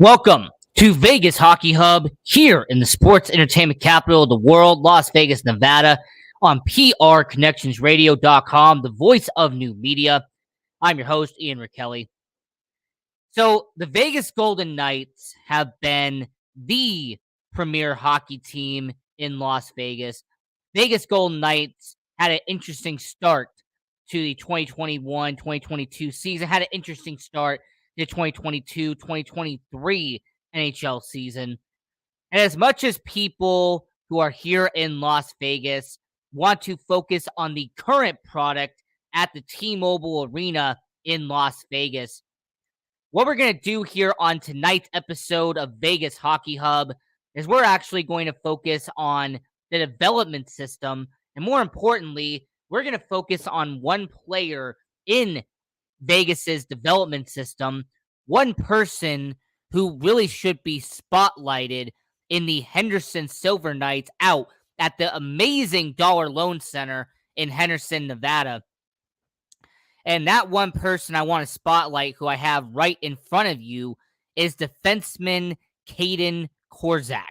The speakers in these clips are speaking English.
Welcome to Vegas Hockey Hub here in the sports entertainment capital of the world, Las Vegas, Nevada, on prconnectionsradio.com, the voice of new media. I'm your host, Ian Rakelli. So, the Vegas Golden Knights have been the premier hockey team in Las Vegas. Vegas Golden Knights had an interesting start to the 2021-2022 season, had an interesting start to the 2022-2023 NHL season. And as much as people who are here in Las Vegas want to focus on the current product at the T-Mobile Arena in Las Vegas, what we're going to do here on tonight's episode of Vegas Hockey Hub is we're actually going to focus on the development system. And more importantly, we're going to focus on one player in Vegas's development system, one person who really should be spotlighted in the Henderson Silver Knights out at the amazing Dollar Loan Center in Henderson, Nevada. And that one person I want to spotlight, who I have right in front of you, is defenseman Kaedan Korczak.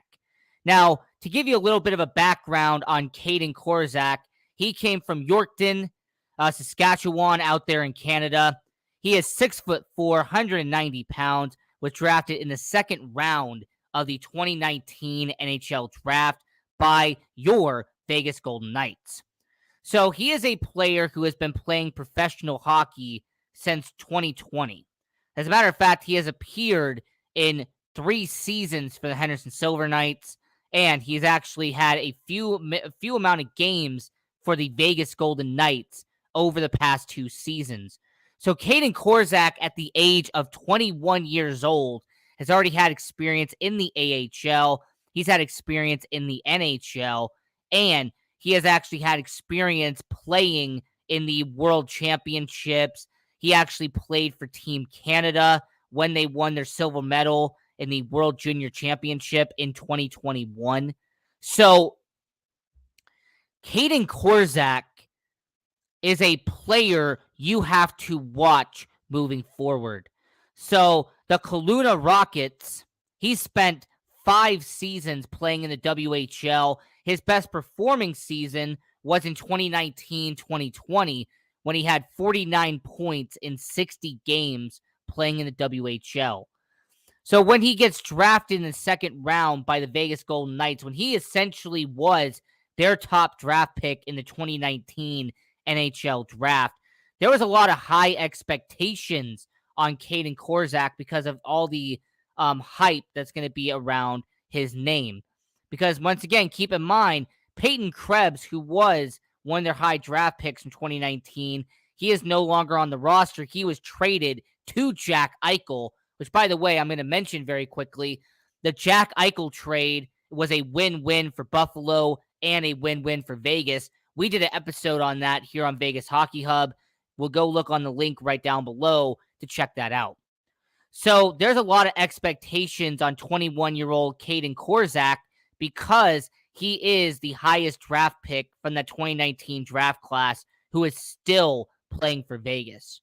Now, to give you a little bit of a background on Kaedan Korczak, he came from Yorkton, Saskatchewan, out there in Canada. He is 6'4", 190 pounds, was drafted in the second round of the 2019 NHL draft by your Vegas Golden Knights. So he is a player who has been playing professional hockey since 2020. As a matter of fact, he has appeared in 3 seasons for the Henderson Silver Knights, and he's actually had a few amount of games for the Vegas Golden Knights over the past 2 seasons. So Kaedan Korczak, at the age of 21 years old, has already had experience in the AHL. He's had experience in the NHL, and he has actually had experience playing in the World Championships. He actually played for Team Canada when they won their silver medal in the World Junior Championship in 2021. So Kaedan Korczak is a player you have to watch moving forward. So the Kelowna Rockets, he spent 5 seasons playing in the WHL. His best performing season was in 2019-2020 when he had 49 points in 60 games playing in the WHL. So when he gets drafted in the second round by the Vegas Golden Knights, when he essentially was their top draft pick in the 2019 NHL draft, there was a lot of high expectations on Kaedan Korczak because of all the hype that's going to be around his name. Because once again, keep in mind, Peyton Krebs, who was one of their high draft picks in 2019, he is no longer on the roster. He was traded to Jack Eichel, which, by the way, I'm going to mention very quickly. The Jack Eichel trade was a win-win for Buffalo and a win-win for Vegas. We did an episode on that here on Vegas Hockey Hub. We'll go look on the link right down below to check that out. So there's a lot of expectations on 21-year-old Kaedan Korczak because he is the highest draft pick from the 2019 draft class who is still playing for Vegas.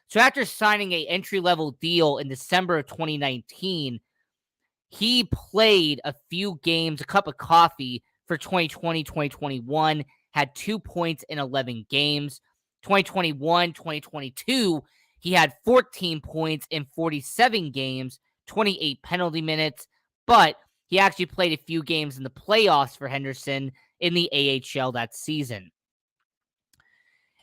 So after signing an entry-level deal in December of 2019, he played a few games, a cup of coffee for 2020-2021, had 2 points in 11 games. 2021-2022, he had 14 points in 47 games, 28 penalty minutes, but he actually played a few games in the playoffs for Henderson in the AHL that season.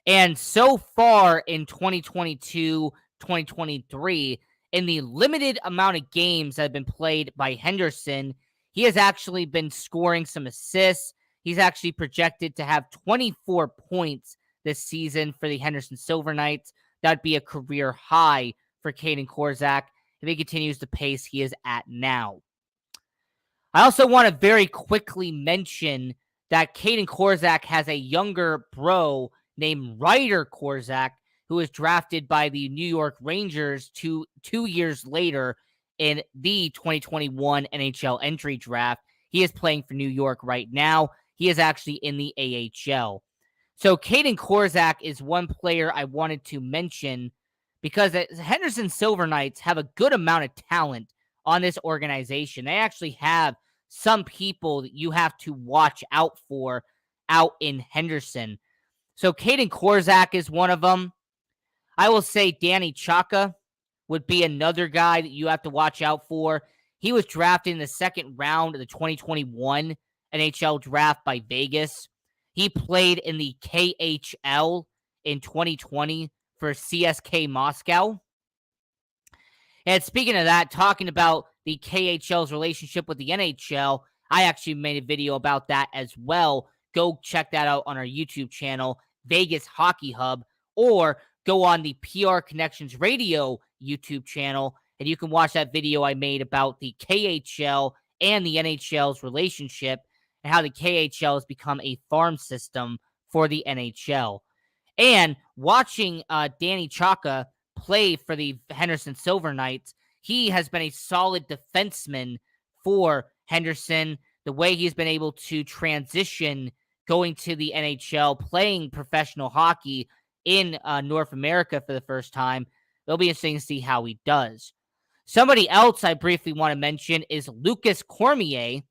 And so far in 2022-2023, in the limited amount of games that have been played by Henderson, he has actually been scoring some assists. He's actually projected to have 24 points this season for the Henderson Silver Knights. That'd be a career high for Kaedan Korczak if he continues the pace he is at now. I also want to very quickly mention that Kaedan Korczak has a younger bro named Ryder Korczak, who was drafted by the New York Rangers two years later in the 2021 NHL entry draft. He is playing for New York right now. He is actually in the AHL. So Kaedan Korczak is one player I wanted to mention because the Henderson Silver Knights have a good amount of talent on this organization. They actually have some people that you have to watch out for out in Henderson. So Kaedan Korczak is one of them. I will say Danny Chaka would be another guy that you have to watch out for. He was drafted in the second round of the 2021 NHL draft by Vegas. He played in the KHL in 2020 for CSK Moscow. And speaking of that, talking about the KHL's relationship with the NHL, I actually made a video about that as well. Go check that out on our YouTube channel, Vegas Hockey Hub, or go on the PR Connections Radio YouTube channel, and you can watch that video I made about the KHL and the NHL's relationship and how the KHL has become a farm system for the NHL. And watching Danny Chaka play for the Henderson Silver Knights, he has been a solid defenseman for Henderson. The way he's been able to transition going to the NHL, playing professional hockey in North America for the first time, it'll be interesting to see how he does. Somebody else I briefly want to mention is Lucas Cormier.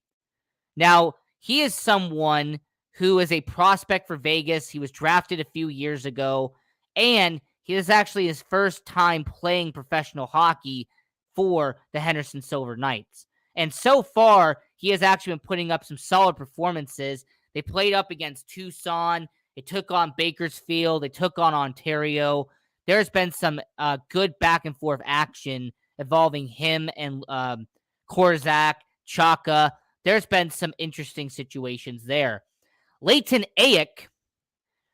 Now, he is someone who is a prospect for Vegas. He was drafted a few years ago, and he is actually his first time playing professional hockey for the Henderson Silver Knights. And so far, he has actually been putting up some solid performances. They played up against Tucson. They took on Bakersfield. They took on Ontario. There's been some good back and forth action involving him and Korczak, Chaka. There's been some interesting situations there. Leighton Ayek,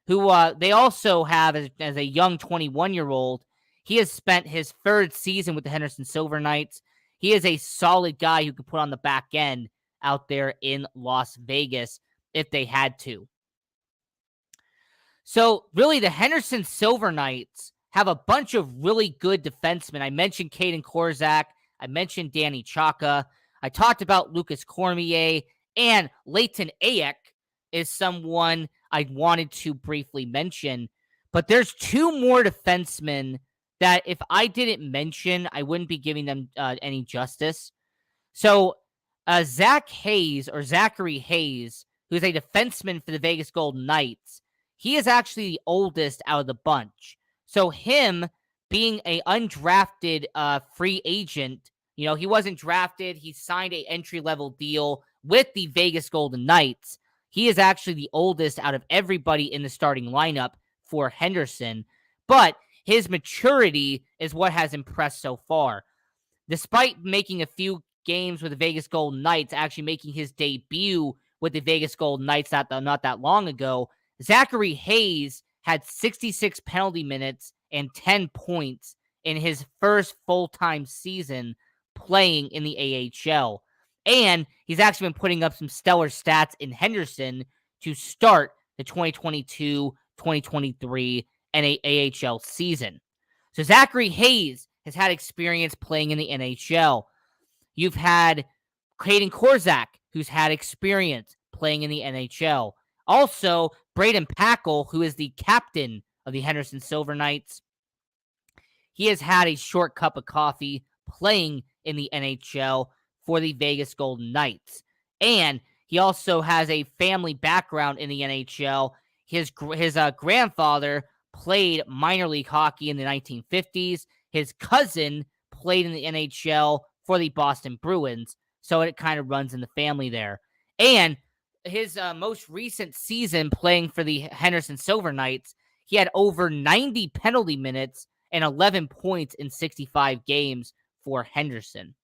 who they also have as a young 21-year-old, he has spent his third season with the Henderson Silver Knights. He is a solid guy who could put on the back end out there in Las Vegas if they had to. So, really, the Henderson Silver Knights have a bunch of really good defensemen. I mentioned Kaedan Korczak. I mentioned Danny Chaka. I talked about Lucas Cormier. And Leighton Ayek is someone I wanted to briefly mention. But there's two more defensemen that if I didn't mention, I wouldn't be giving them any justice. So, Zachary Hayes, who's a defenseman for the Vegas Golden Knights, he is actually the oldest out of the bunch. So him being an undrafted free agent, you know, he wasn't drafted. He signed an entry-level deal with the Vegas Golden Knights. He is actually the oldest out of everybody in the starting lineup for Henderson. But his maturity is what has impressed so far. Despite making a few games with the Vegas Golden Knights, actually making his debut with the Vegas Golden Knights not that long ago, Zachary Hayes had 66 penalty minutes and 10 points in his first full-time season playing in the AHL. And he's actually been putting up some stellar stats in Henderson to start the 2022-2023 AHL season. So Zachary Hayes has had experience playing in the NHL. You've had Kaedan Korczak, who's had experience playing in the NHL. Also, Braden Packle, who is the captain of the Henderson Silver Knights, he has had a short cup of coffee playing in the NHL for the Vegas Golden Knights. And he also has a family background in the NHL. His grandfather played minor league hockey in the 1950s. His cousin played in the NHL for the Boston Bruins. So it kind of runs in the family there. And his most recent season playing for the Henderson Silver Knights, he had over 90 penalty minutes and 11 points in 65 games for Henderson.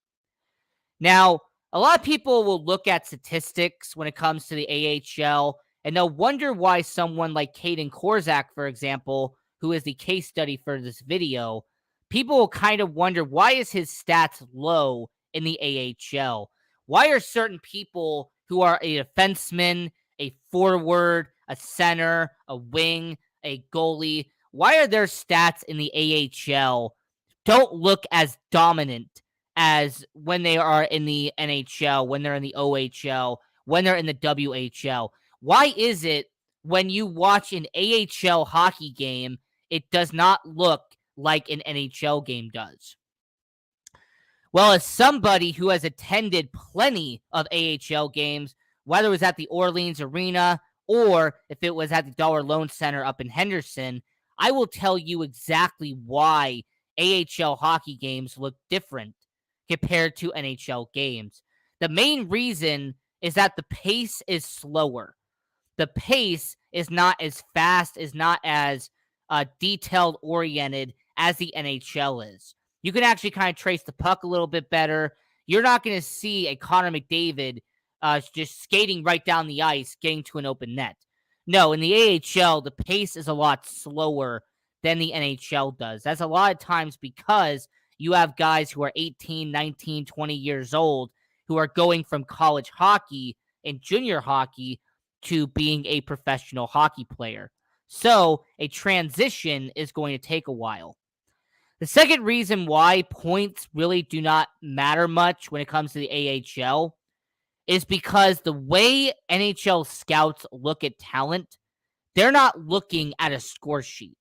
Now, a lot of people will look at statistics when it comes to the AHL, and they'll wonder why someone like Kaedan Korczak, for example, who is the case study for this video, people will kind of wonder, why is his stats low in the AHL? Why are certain people who are a defenseman, a forward, a center, a wing, a goalie, why are their stats in the AHL don't look as dominant as when they are in the NHL, when they're in the OHL, when they're in the WHL? Why is it when you watch an AHL hockey game, it does not look like an NHL game does? Well, as somebody who has attended plenty of AHL games, whether it was at the Orleans Arena or if it was at the Dollar Loan Center up in Henderson, I will tell you exactly why AHL hockey games look different compared to NHL games. The main reason is that the pace is slower. The pace is not as fast, is not as detailed oriented as the NHL is. You can actually kind of trace the puck a little bit better. You're not going to see a Connor McDavid just skating right down the ice, getting to an open net. No, in the AHL, the pace is a lot slower than the NHL does. That's a lot of times because you have guys who are 18, 19, 20 years old who are going from college hockey and junior hockey to being a professional hockey player. So a transition is going to take a while. The second reason why points really do not matter much when it comes to the AHL is because the way NHL scouts look at talent, they're not looking at a score sheet.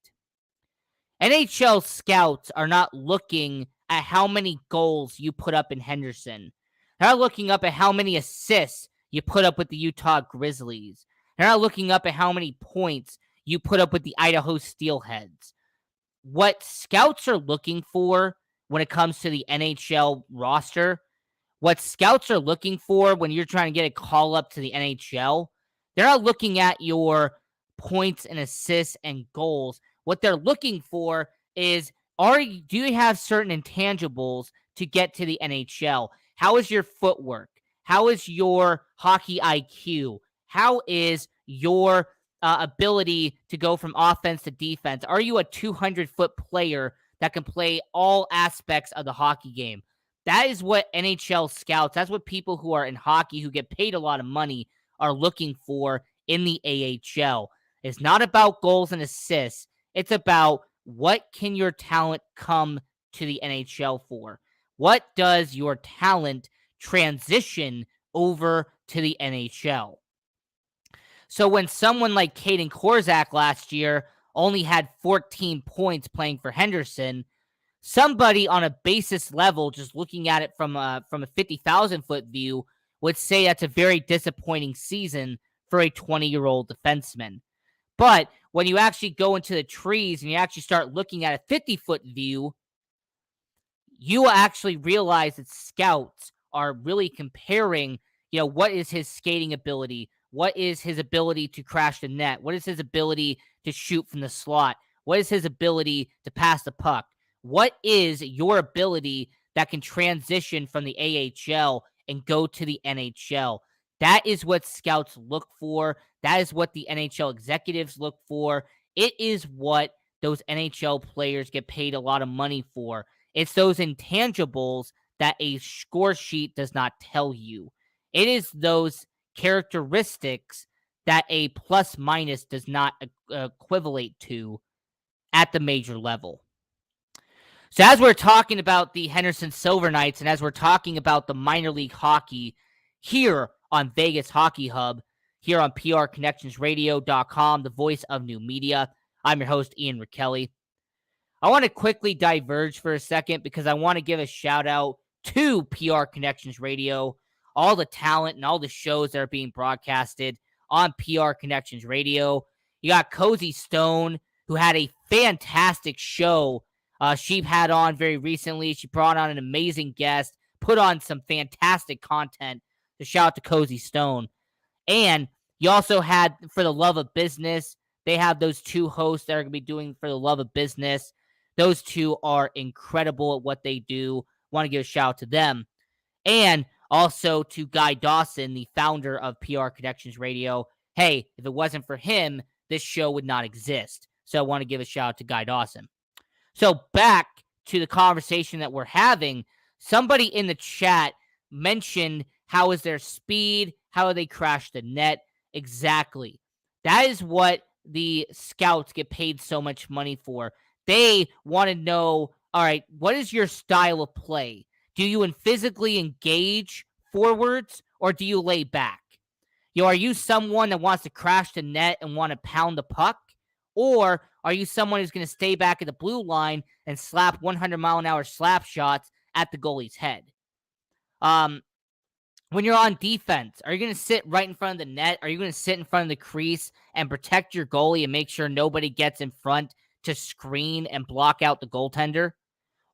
NHL scouts are not looking at how many goals you put up in Henderson. They're not looking up at how many assists you put up with the Utah Grizzlies. They're not looking up at how many points you put up with the Idaho Steelheads. What scouts are looking for when it comes to the NHL roster, what scouts are looking for when you're trying to get a call up to the NHL, they're not looking at your points and assists and goals. What they're looking for is, do you have certain intangibles to get to the NHL? How is your footwork? How is your hockey IQ? How is your ability to go from offense to defense? Are you a 200-foot player that can play all aspects of the hockey game? That is what NHL scouts, that's what people who are in hockey who get paid a lot of money are looking for in the AHL. It's not about goals and assists. It's about what can your talent come to the NHL for? What does your talent transition over to the NHL? So when someone like Kaedan Korczak last year only had 14 points playing for Henderson, somebody on a basis level, just looking at it from a 50,000-foot view, would say that's a very disappointing season for a 20-year-old defenseman. But when you actually go into the trees and you actually start looking at a 50-foot view, you actually realize that scouts are really comparing, what is his skating ability? What is his ability to crash the net? What is his ability to shoot from the slot? What is his ability to pass the puck? What is your ability that can transition from the AHL and go to the NHL? That is what scouts look for. That is what the NHL executives look for. It is what those NHL players get paid a lot of money for. It's those intangibles that a score sheet does not tell you. It is those characteristics that a plus minus does not equivalate to at the major level. So as we're talking about the Henderson Silver Knights and as we're talking about the minor league hockey here on Vegas Hockey Hub, here on PRConnectionsRadio.com, the voice of new media, I'm your host, Ian Rakelli. I want to quickly diverge for a second because I want to give a shout out to PR Connections Radio, all the talent and all the shows that are being broadcasted on PR Connections Radio. You got Cozy Stone, who had a fantastic show she had on very recently. She brought on an amazing guest, put on some fantastic content. So shout out to Cozy Stone. And you also had For the Love of Business. They have those two hosts that are going to be doing For the Love of Business. Those two are incredible at what they do. Want to give a shout out to them. And also to Guy Dawson, the founder of PR Connections Radio. Hey, if it wasn't for him, this show would not exist. So I want to give a shout out to Guy Dawson. So back to the conversation that we're having. Somebody in the chat mentioned how is their speed, how do they crash the net? Exactly. That is what the scouts get paid so much money for. They want to know, all right, what is your style of play? Do you physically engage forwards or do you lay back? Are you someone that wants to crash the net and want to pound the puck? Or are you someone who's going to stay back at the blue line and slap 100-mile-an-hour slap shots at the goalie's head. When you're on defense, are you going to sit right in front of the net? Are you going to sit in front of the crease and protect your goalie and make sure nobody gets in front to screen and block out the goaltender?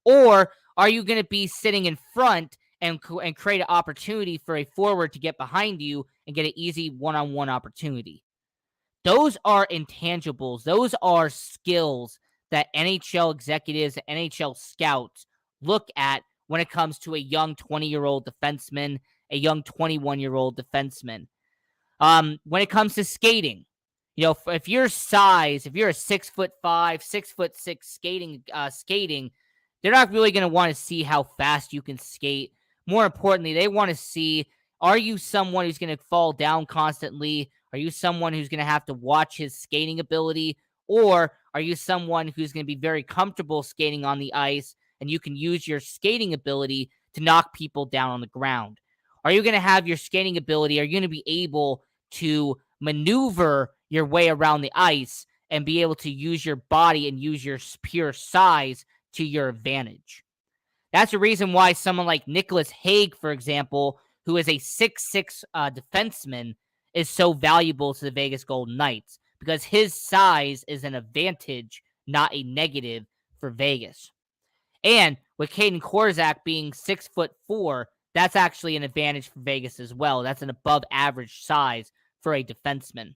Or are you going to be sitting in front and create an opportunity for a forward to get behind you and get an easy one-on-one opportunity? Those are intangibles. Those are skills that NHL executives and NHL scouts look at when it comes to a young 20-year-old defenseman, a young 21-year-old defenseman. When it comes to skating, if you're a 6'5", 6'6" skating, they're not really going to want to see how fast you can skate. More importantly, they want to see, are you someone who's going to fall down constantly? Are you someone who's going to have to watch his skating ability? Or are you someone who's going to be very comfortable skating on the ice and you can use your skating ability to knock people down on the ground? Are you going to have your skating ability? Are you going to be able to maneuver your way around the ice and be able to use your body and use your pure size to your advantage? That's the reason why someone like Nicholas Hague, for example, who is a 6'6" defenseman, is so valuable to the Vegas Golden Knights, because his size is an advantage, not a negative for Vegas. And with Kaedan Korczak being 6'4", that's actually an advantage for Vegas as well. That's an above average size for a defenseman.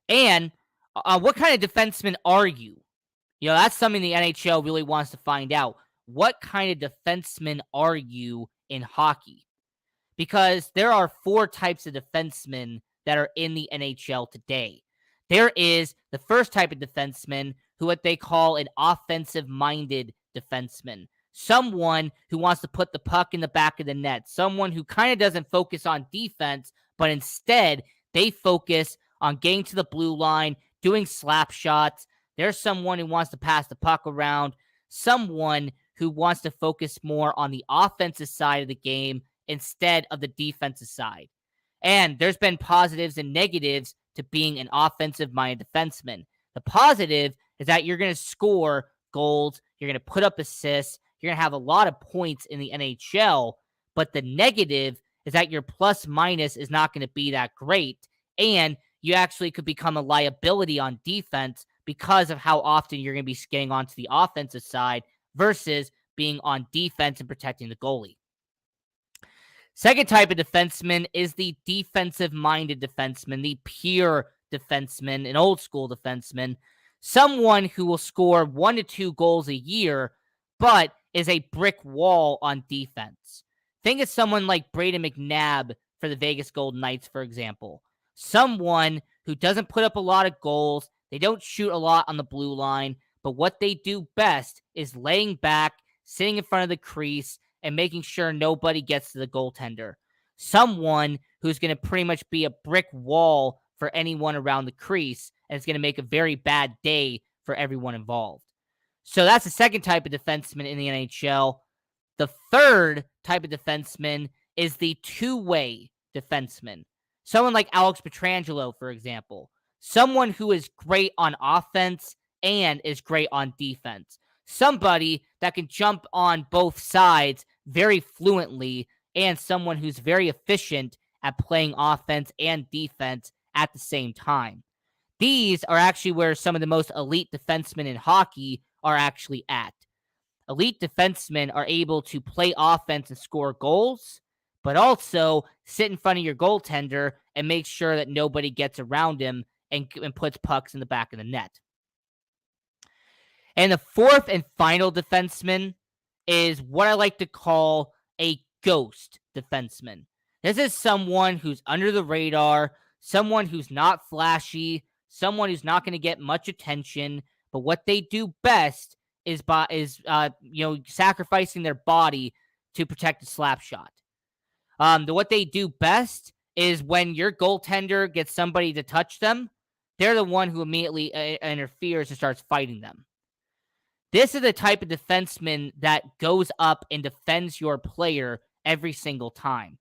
And what kind of defenseman are you? That's something the NHL really wants to find out. What kind of defenseman are you in hockey? Because there are 4 types of defensemen that are in the NHL today. There is the first type of defenseman, who what they call an offensive-minded defenseman. Someone who wants to put the puck in the back of the net. Someone who kind of doesn't focus on defense, but instead they focus on getting to the blue line, doing slap shots. There's someone who wants to pass the puck around. Someone who wants to focus more on the offensive side of the game instead of the defensive side. And there's been positives and negatives to being an offensive-minded defenseman. The positive is that you're going to score goals, you're going to put up assists, you're going to have a lot of points in the NHL, but the negative is that your plus-minus is not going to be that great, and you actually could become a liability on defense because of how often you're going to be getting onto the offensive side versus being on defense and protecting the goalie. Second type of defenseman is the defensive-minded defenseman, the pure defenseman, an old-school defenseman, someone who will score 1 to 2 goals a year, but is a brick wall on defense. Think of someone like Brayden McNabb for the Vegas Golden Knights, for example. Someone who doesn't put up a lot of goals, they don't shoot a lot on the blue line, but what they do best is laying back, sitting in front of the crease, and making sure nobody gets to the goaltender. Someone who's going to pretty much be a brick wall for anyone around the crease, and it's going to make a very bad day for everyone involved. So that's the second type of defenseman in the NHL. The third type of defenseman is the two-way defenseman. Someone like Alex Pietrangelo, for example. Someone who is great on offense and is great on defense. Somebody that can jump on both sides very fluently, and someone who's very efficient at playing offense and defense at the same time. These are actually where some of the most elite defensemen in hockey are actually at. Elite defensemen are able to play offense and score goals, but also sit in front of your goaltender and make sure that nobody gets around him and puts pucks in the back of the net. And the fourth and final defenseman is what I like to call a ghost defenseman. This is someone who's under the radar, someone who's not flashy, someone who's not going to get much attention, but what they do best is sacrificing their body to protect a slap shot. What they do best is when your goaltender gets somebody to touch them, they're the one who immediately interferes and starts fighting them. This is the type of defenseman that goes up and defends your player every single time.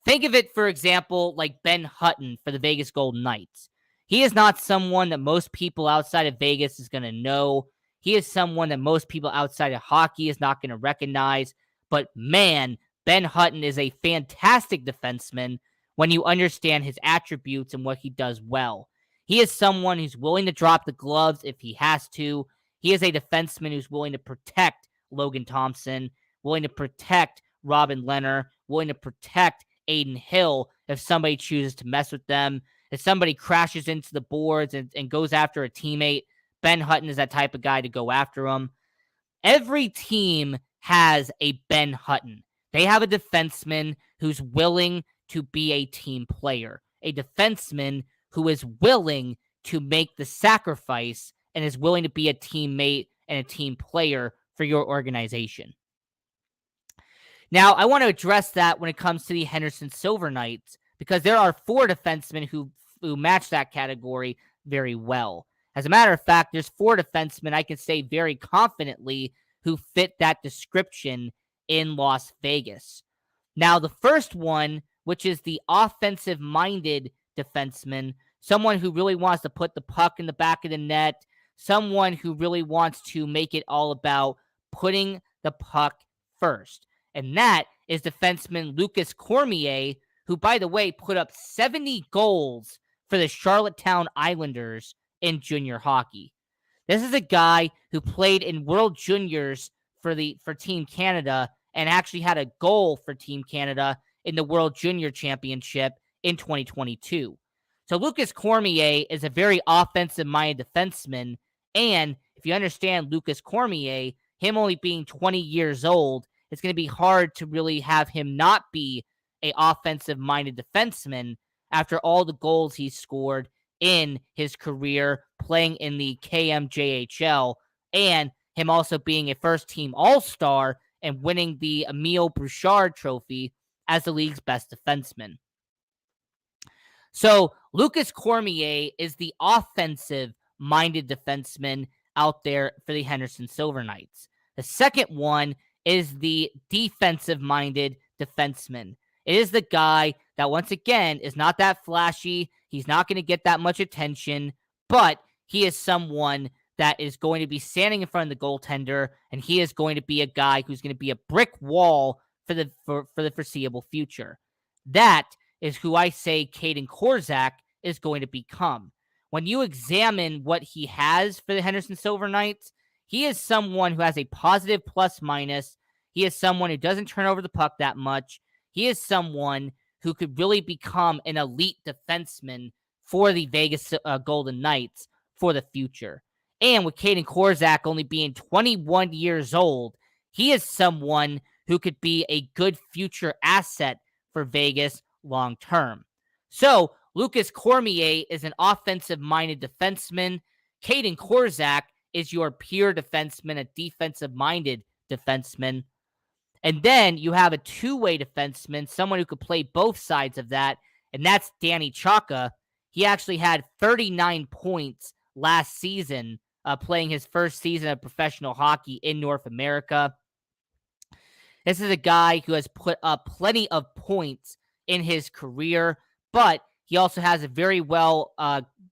Think of it, for example, like Ben Hutton for the Vegas Golden Knights. He is not someone that most people outside of Vegas is going to know. He is someone that most people outside of hockey is not going to recognize. But man, Ben Hutton is a fantastic defenseman when you understand his attributes and what he does well. He is someone who's willing to drop the gloves if he has to. He is a defenseman who's willing to protect Logan Thompson, willing to protect Robin Lehner, willing to protect Aiden Hill if somebody chooses to mess with them. If somebody crashes into the boards and goes after a teammate, Ben Hutton is that type of guy to go after him. Every team has a Ben Hutton. They have a defenseman who's willing to be a team player, a defenseman who is willing to make the sacrifice and is willing to be a teammate and a team player for your organization. Now, I want to address that when it comes to the Henderson Silver Knights, because there are 4 defensemen who match that category very well. As a matter of fact, there's 4 defensemen I can say very confidently who fit that description in Las Vegas. Now, the first one, which is the offensive-minded defenseman, someone who really wants to put the puck in the back of the net, someone who really wants to make it all about putting the puck first. And that is defenseman Lucas Cormier, who, by the way, put up 70 goals for the Charlottetown Islanders in junior hockey. This is a guy who played in World Juniors for Team Canada and actually had a goal for Team Canada in the World Junior Championship in 2022. So Lucas Cormier is a very offensive-minded defenseman, and if you understand Lucas Cormier, him only being 20 years old, it's going to be hard to really have him not be an offensive-minded defenseman after all the goals he scored in his career playing in the KMJHL, and him also being a first-team All-Star and winning the Emile Bouchard Trophy as the league's best defenseman. So Lucas Cormier is the offensive-minded defenseman out there for the Henderson Silver Knights. The second one is the defensive-minded defenseman. It is the guy that, once again, is not that flashy. He's not going to get that much attention, but he is someone that is going to be standing in front of the goaltender, and he is going to be a guy who's going to be a brick wall for the foreseeable future. That is who I say Kaedan Korczak is going to become. When you examine what he has for the Henderson Silver Knights, he is someone who has a positive plus-minus. He is someone who doesn't turn over the puck that much. He is someone who could really become an elite defenseman for the Vegas Golden Knights for the future. And with Kaedan Korczak only being 21 years old, he is someone who could be a good future asset for Vegas long term. So Lucas Cormier is an offensive-minded defenseman. Kaedan Korczak is your pure defenseman, a defensive-minded defenseman. And then you have a two-way defenseman, someone who could play both sides of that, and that's Danny Chaka. He actually had 39 points last season, playing his first season of professional hockey in North America. This is a guy who has put up plenty of points in his career, but he also has a very well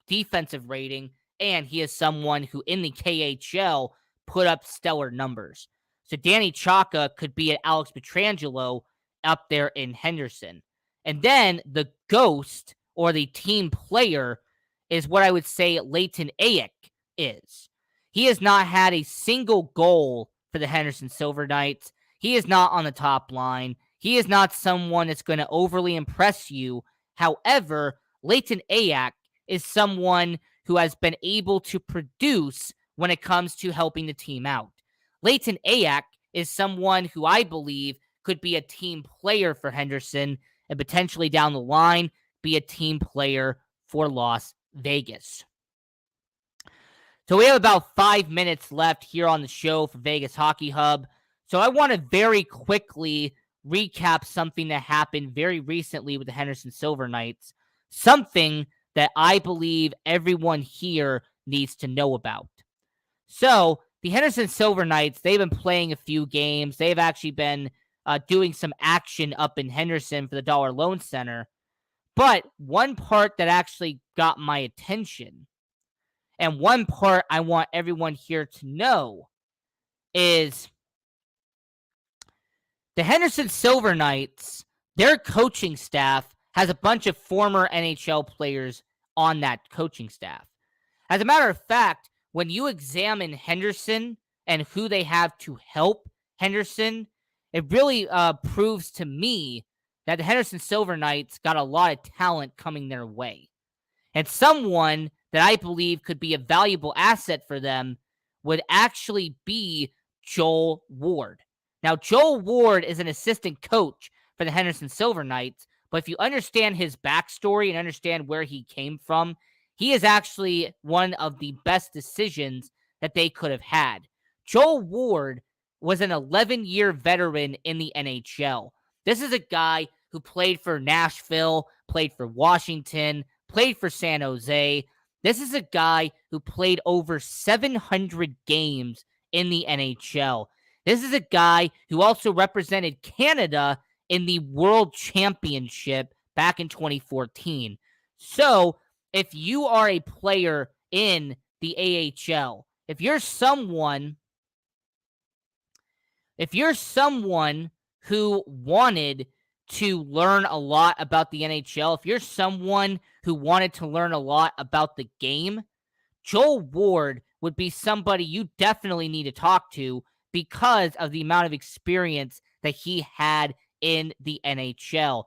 defensive rating, and he is someone who in the KHL put up stellar numbers. So Danny Chaka could be an Alex Pietrangelo up there in Henderson. And then the ghost or the team player is what I would say Leighton Ayek is. He has not had a single goal for the Henderson Silver Knights. He is not on the top line. He is not someone that's going to overly impress you. However, Leighton Ayek is someone who has been able to produce when it comes to helping the team out. Leighton Ayek is someone who I believe could be a team player for Henderson and potentially down the line be a team player for Las Vegas. So we have about 5 minutes left here on the show for Vegas Hockey Hub. So I want to very quickly recap something that happened very recently with the Henderson Silver Knights, something that I believe everyone here needs to know about. So the Henderson Silver Knights, they've been playing a few games. They've actually been doing some action up in Henderson for the Dollar Loan Center. But one part that actually got my attention, And one part I want everyone here to know is the Henderson Silver Knights, their coaching staff has a bunch of former NHL players on that coaching staff. As a matter of fact, when you examine Henderson and who they have to help Henderson, it really proves to me that the Henderson Silver Knights got a lot of talent coming their way. And someone that I believe could be a valuable asset for them would actually be Joel Ward. Now, Joel Ward is an assistant coach for the Henderson Silver Knights, but if you understand his backstory and understand where he came from, he is actually one of the best decisions that they could have had. Joel Ward was an 11-year veteran in the NHL. This is a guy who played for Nashville, played for Washington, played for San Jose. This is a guy who played over 700 games in the NHL. This is a guy who also represented Canada in the World Championship back in 2014. So, if you are a player in the AHL, if you're someone who wanted to learn a lot about the NHL, if you're someone who wanted to learn a lot about the game, Joel Ward would be somebody you definitely need to talk to because of the amount of experience that he had in the NHL.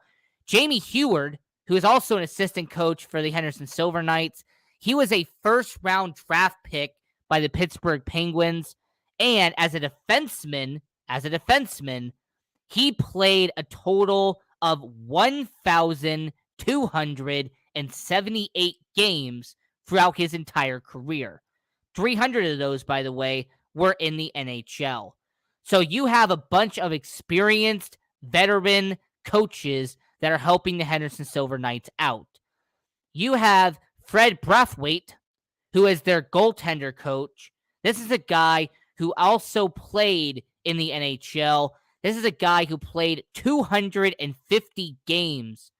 Jamie Heward, who is also an assistant coach for the Henderson Silver Knights, he was a first-round draft pick by the Pittsburgh Penguins, and as a defenseman, he played a total of 1,278 games throughout his entire career. 300 of those, by the way, were in the NHL. So you have a bunch of experienced veteran coaches that are helping the Henderson Silver Knights out. You have Fred Brathwaite, who is their goaltender coach. This is a guy who also played in the NHL. This is a guy who played 250 games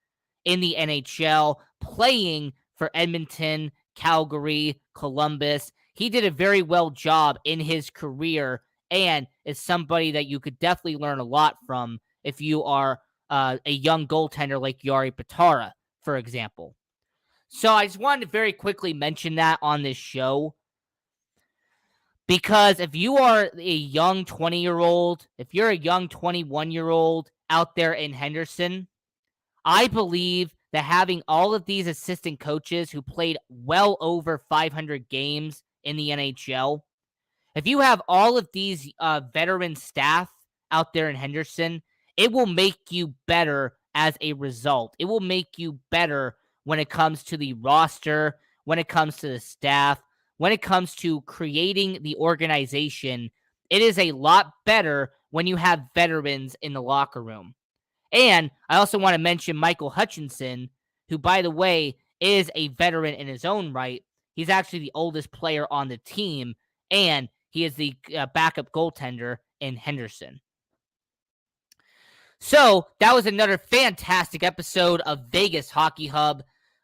in the NHL, playing for Edmonton, Calgary, Columbus. He did a very well job in his career and is somebody that you could definitely learn a lot from if you are a young goaltender like Jari Patara, for example. So I just wanted to very quickly mention that on this show, because if you are a young 20-year-old, if you're a young 21-year-old out there in Henderson, I believe that having all of these assistant coaches who played well over 500 games in the NHL, if you have all of these veteran staff out there in Henderson, it will make you better as a result. It will make you better when it comes to the roster, when it comes to the staff, when it comes to creating the organization. It is a lot better when you have veterans in the locker room. And I also want to mention Michael Hutchinson, who, by the way, is a veteran in his own right. He's actually the oldest player on the team, and he is the backup goaltender in Henderson. So that was another fantastic episode of Vegas Hockey Hub,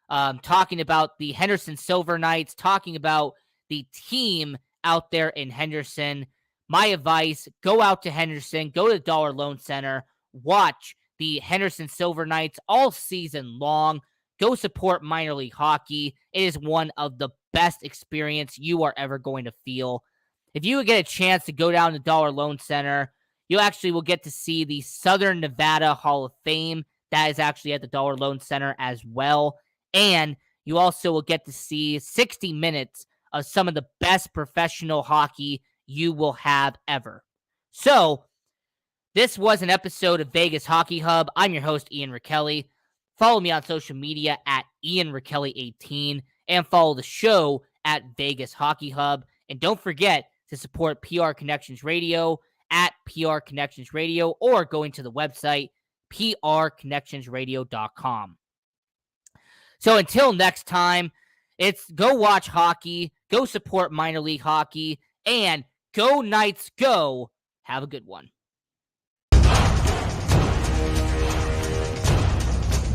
talking about the Henderson Silver Knights, talking about the team out there in Henderson. My advice, go out to Henderson, go to the Dollar Loan Center, watch the Henderson Silver Knights all season long. Go support minor league hockey. It is one of the best experience you are ever going to feel. If you get a chance to go down to Dollar Loan Center, you actually will get to see the Southern Nevada Hall of Fame. That is actually at the Dollar Loan Center as well. And you also will get to see 60 minutes of some of the best professional hockey you will have ever. So, this was an episode of Vegas Hockey Hub. I'm your host, Ian Rakelli. Follow me on social media at IanRakelli18 and follow the show at Vegas Hockey Hub. And don't forget to support PR Connections Radio at PR Connections Radio or going to the website prconnectionsradio.com. So until next time, it's go watch hockey, go support minor league hockey, and go Knights go. Have a good one.